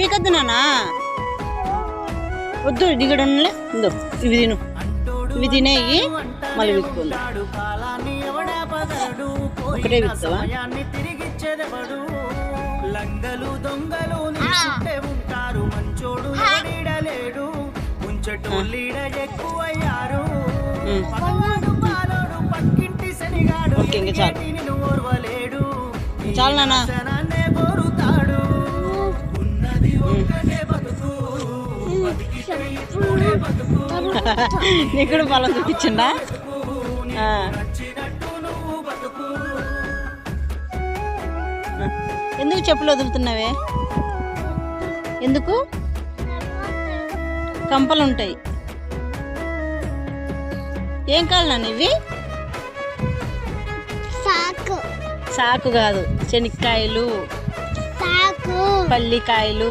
పీకద్దు నానా, వద్దు దిగడం ఉందో. ఇవి తిను, ఇవి తినేయి మళ్ళీ విక్కుంది. ఒకటే విత్తావా? ఓకే, ఇంక చాలు చాలు నాన్న. నీకు కూడా పొలం చూపించండా? ఎందుకు చెప్పులు వదులుతున్నావే? ఎందుకు? కంపలు ఉంటాయి. ఏం కావాలి నాన్న ఇవి? సాకు కాదు, శనక్కాయలు, పల్లికాయలు.